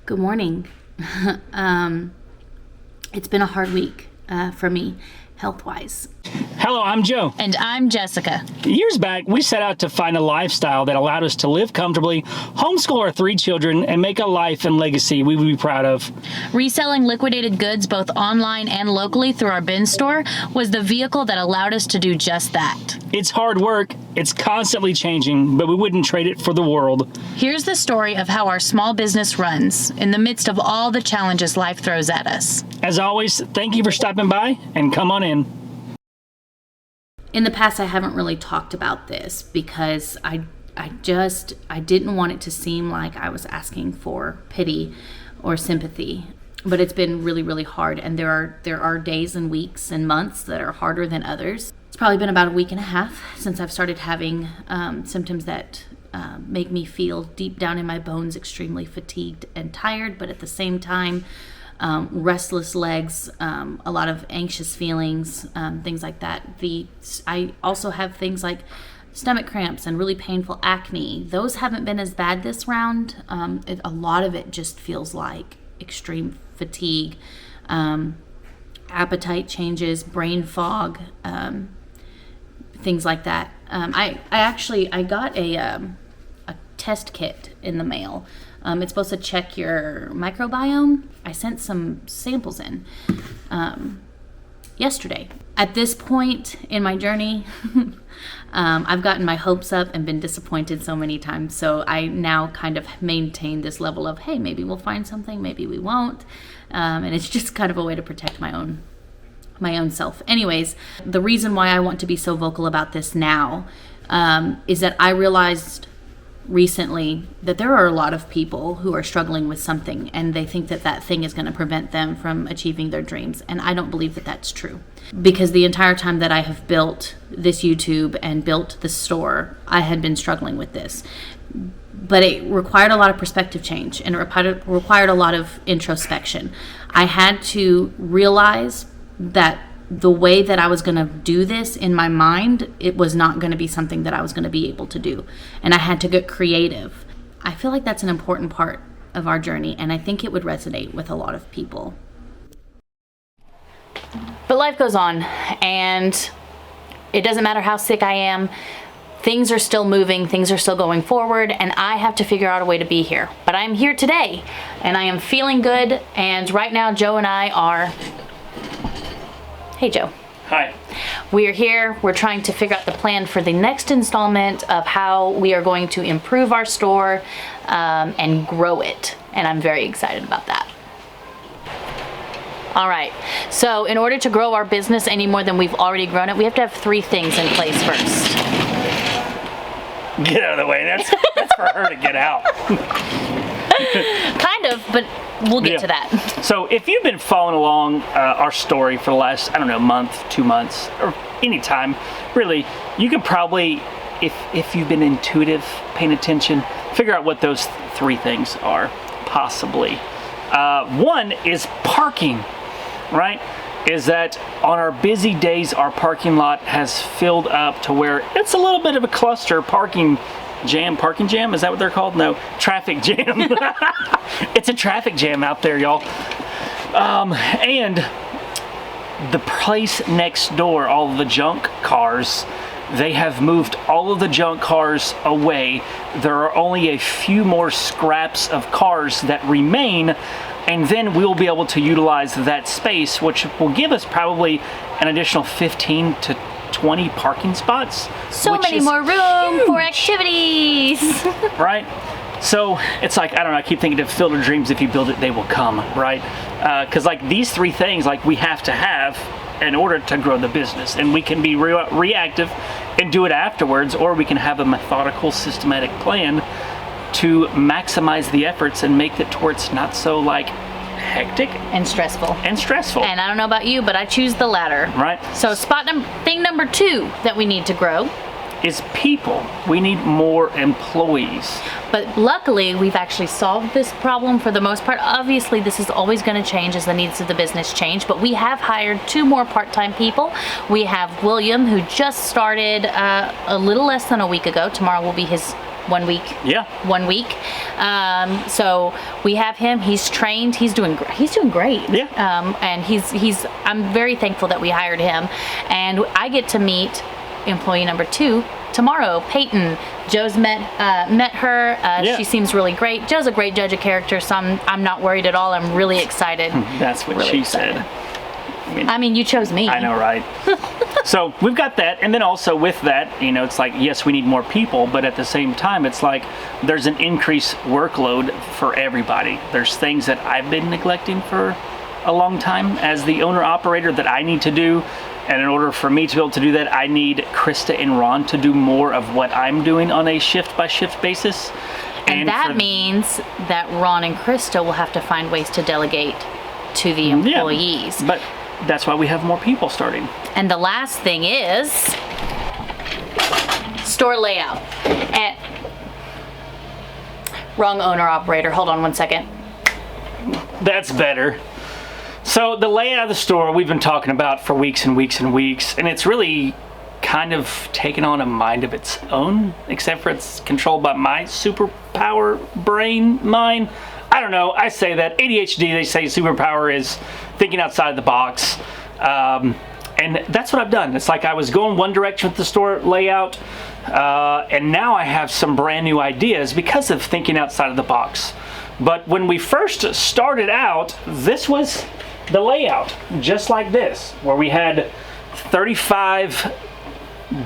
Good morning. It's been a hard week for me, health-wise. Hello, I'm Joe. And I'm Jessica. Years back, we set out to find a lifestyle that allowed us to live comfortably, homeschool our 3 children, and make a life and legacy we would be proud of. Reselling liquidated goods both online and locally through our bin store was the vehicle that allowed us to do just that. It's hard work, it's constantly changing, but we wouldn't trade it for the world. Here's the story of how our small business runs in the midst of all the challenges life throws at us. As always, thank you for stopping by, and come on in. In the past, I haven't really talked about this because I didn't want it to seem like I was asking for pity or sympathy. But it's been really, really hard, and there are days and weeks and months that are harder than others. It's probably been about a week and a half since I've started having symptoms that make me feel deep down in my bones extremely fatigued and tired, but at the same time, restless legs, a lot of anxious feelings, things like that. I also have things like stomach cramps and really painful acne. Those haven't been as bad this round. A lot of it just feels like extreme fatigue, appetite changes, brain fog, things like that. I got a test kit in the mail. It's supposed to check your microbiome. I sent some samples in yesterday. At this point in my journey, I've gotten my hopes up and been disappointed so many times. So I now kind of maintain this level of, hey, maybe we'll find something, maybe we won't. And it's just kind of a way to protect my own self. Anyways, the reason why I want to be so vocal about this now is that I realized recently that there are a lot of people who are struggling with something and they think that that thing is going to prevent them from achieving their dreams. And I don't believe that that's true, because the entire time that I have built this YouTube and built the store, I had been struggling with this. But it required a lot of perspective change, and it required a lot of introspection. I had to realize that the way that I was going to do this in my mind, it was not going to be something that I was going to be able to do. And I had to get creative. I feel like that's an important part of our journey, and I think it would resonate with a lot of people. But life goes on, and it doesn't matter how sick I am. Things are still moving, things are still going forward, and I have to figure out a way to be here. But I'm here today, and I am feeling good, and right now Joe and I are... Hey, Joe. Hi. We are here. We're trying to figure out the plan for the next installment of how we are going to improve our store and grow it. And I'm very excited about that. All right. So in order to grow our business any more than we've already grown it, we have to have 3 things in place first. Get out of the way. That's for her to get out. Kind of, but we'll get to that. So if you've been following along our story for the last, month, 2 months, or any time, really, you can probably, if you've been intuitive, paying attention, figure out what those 3 things are, possibly. One is parking, right? Is that on our busy days, our parking lot has filled up to where it's a little bit of a cluster parking jam, is that what they're called? No, traffic jam. It's a traffic jam out there, y'all. And the place next door, all of the junk cars, they have moved all of the junk cars away. There are only a few more scraps of cars that remain, and then we'll be able to utilize that space, which will give us probably an additional 15 to 20 parking spots. So many more room for activities. Right? So it's like, I keep thinking of Field of Dreams, if you build it, they will come, right? Because these 3 things, we have to have in order to grow the business. And we can be reactive and do it afterwards, or we can have a methodical, systematic plan to maximize the efforts and make it towards not so hectic and stressful. And I don't know about you, but I choose the latter. Right. So thing number 2 that we need to grow is people. We need more employees. But luckily, we've actually solved this problem for the most part. Obviously, this is always going to change as the needs of the business change, but we have hired 2 more part-time people. We have William, who just started a little less than a week ago. Tomorrow will be his 1 week. Yeah. 1 week. So we have him. He's trained. He's doing great. Yeah. And I'm very thankful that we hired him. And I get to meet employee number 2 tomorrow, Peyton. Joe's met her. Yeah. She seems really great. Joe's a great judge of character, so I'm not worried at all. I'm really excited. That's what really she excited. said. I mean, you chose me. I know, right? So we've got that, and then also with that, it's like, yes, we need more people, but at the same time, it's like there's an increased workload for everybody. There's things that I've been neglecting for a long time as the owner-operator that I need to do, and in order for me to be able to do that, I need Krista and Ron to do more of what I'm doing on a shift-by-shift basis. And that means that Ron and Krista will have to find ways to delegate to the employees. Yeah, but that's why we have more people starting. And the last thing is store layout. And wrong owner operator. Hold on 1 second. That's better. So the layout of the store we've been talking about for weeks and weeks and weeks, and it's really kind of taken on a mind of its own, except for it's controlled by my superpower brain mind. I don't know, I say that. ADHD, they say superpower is thinking outside the box. And that's what I've done. It's like I was going one direction with the store layout, and now I have some brand new ideas because of thinking outside of the box. But when we first started out, this was the layout, just like this, where we had 35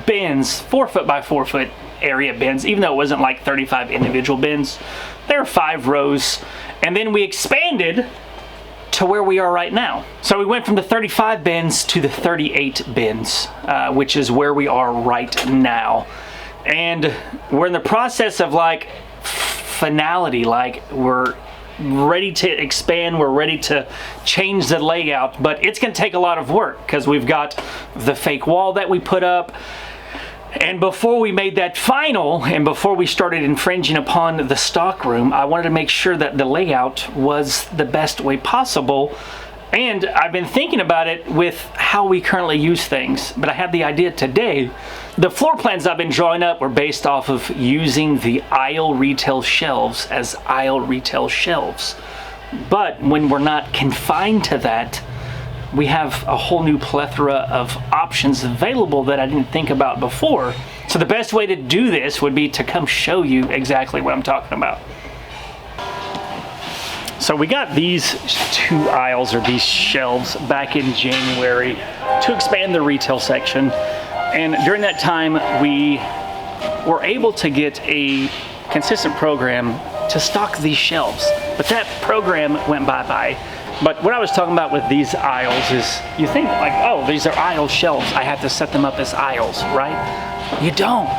bins, 4 foot by 4 foot area bins, even though it wasn't like 35 individual bins. There are 5 rows, and then we expanded to where we are right now. So we went from the 35 bins to the 38 bins, which is where we are right now. And we're in the process of like finality, like we're ready to expand, we're ready to change the layout, but it's going to take a lot of work because we've got the fake wall that we put up. And before we made that final, and before we started infringing upon the stock room, I wanted to make sure that the layout was the best way possible. And I've been thinking about it with how we currently use things, but I had the idea today. The floor plans I've been drawing up were based off of using the aisle retail shelves as aisle retail shelves. But when we're not confined to that, we have a whole new plethora of options available that I didn't think about before. So the best way to do this would be to come show you exactly what I'm talking about. So we got these 2 aisles or these shelves back in January to expand the retail section. And during that time, we were able to get a consistent program to stock these shelves. But that program went bye-bye. But what I was talking about with these aisles is, you think like, oh, these are aisle shelves, I have to set them up as aisles, right? You don't.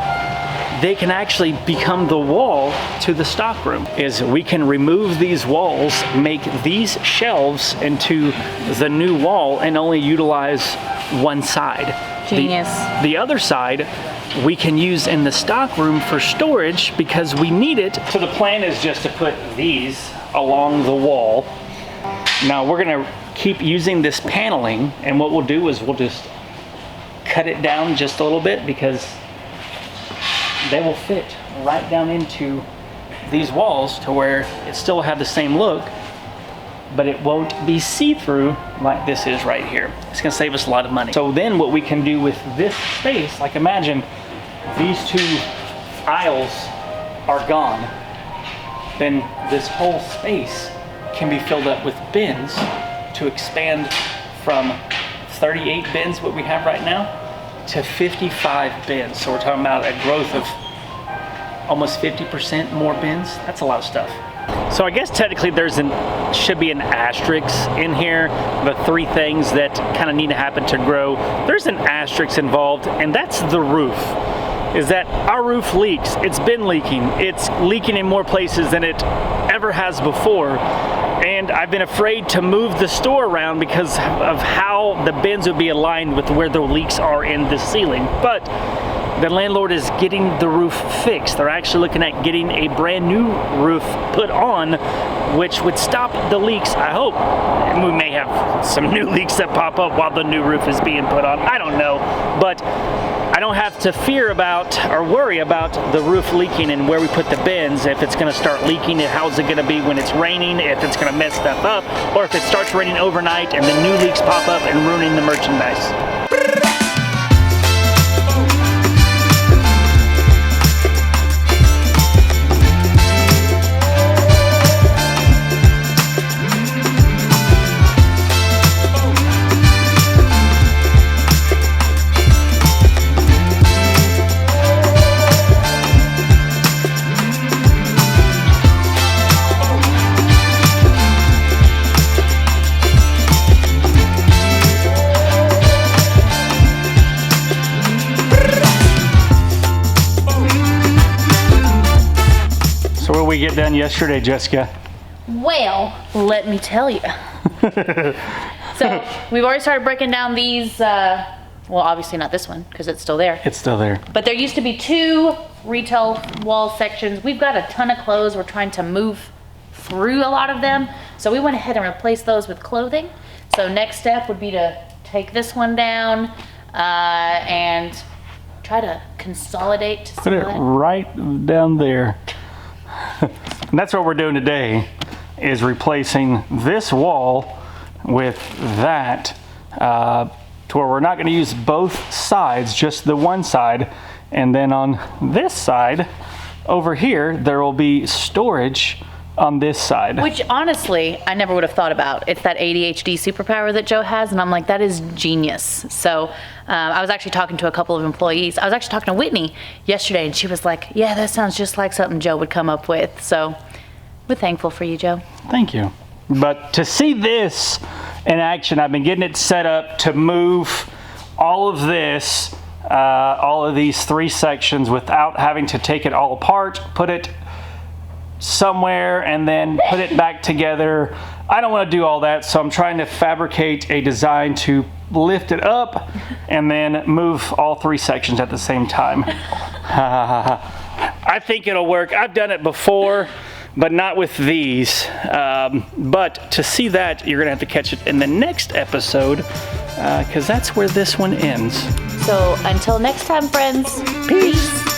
They can actually become the wall to the stock room. Is we can remove these walls, make these shelves into the new wall, and only utilize one side. Genius. The other side we can use in the stock room for storage because we need it. So the plan is just to put these along the wall. Now we're gonna keep using this paneling, and what we'll do is we'll just cut it down just a little bit because they will fit right down into these walls to where it still will have the same look, but it won't be see-through like this is right here. It's gonna save us a lot of money. So then what we can do with this space, like imagine these 2 aisles are gone, then this whole space can be filled up with bins to expand from 38 bins, what we have right now, to 55 bins. So we're talking about a growth of almost 50% more bins. That's a lot of stuff. So I guess technically should be an asterisk in here, the 3 things that kind of need to happen to grow. There's an asterisk involved, and that's the roof. Is that our roof leaks. It's been leaking. It's leaking in more places than it ever has before. And I've been afraid to move the store around because of how the bins would be aligned with where the leaks are in the ceiling. But the landlord is getting the roof fixed. They're actually looking at getting a brand new roof put on, which would stop the leaks, I hope. And we may have some new leaks that pop up while the new roof is being put on. I don't know. But I don't have to fear about or worry about the roof leaking and where we put the bins. If it's gonna start leaking, how's it gonna be when it's raining, if it's gonna mess stuff up, or if it starts raining overnight and then new leaks pop up and ruining the merchandise. So what did we get done yesterday, Jessica? Well, let me tell you. So we've already started breaking down these, well, obviously not this one because it's still there. It's still there. But there used to be 2 retail wall sections. We've got a ton of clothes. We're trying to move through a lot of them. So we went ahead and replaced those with clothing. So next step would be to take this one down and try to consolidate to Put it right down there. And that's what we're doing today, is replacing this wall with that to where we're not going to use both sides, just the one side. And then on this side over here, there will be storage on this side. Which honestly, I never would have thought about. It's that ADHD superpower that Joe has, and I'm like, that is genius. So I was actually talking to a couple of employees. I was actually talking to Whitney yesterday, and she was like, yeah, that sounds just like something Joe would come up with. So we're thankful for you, Joe. Thank you. But to see this in action, I've been getting it set up to move all of this, all of these 3 sections without having to take it all apart, put it somewhere and then put it back together. I don't want to do all that, so I'm trying to fabricate a design to lift it up and then move all 3 sections at the same time. I think it'll work. I've done it before, but not with these. But to see that, you're gonna have to catch it in the next episode because that's where this one ends. So until next time, friends, peace.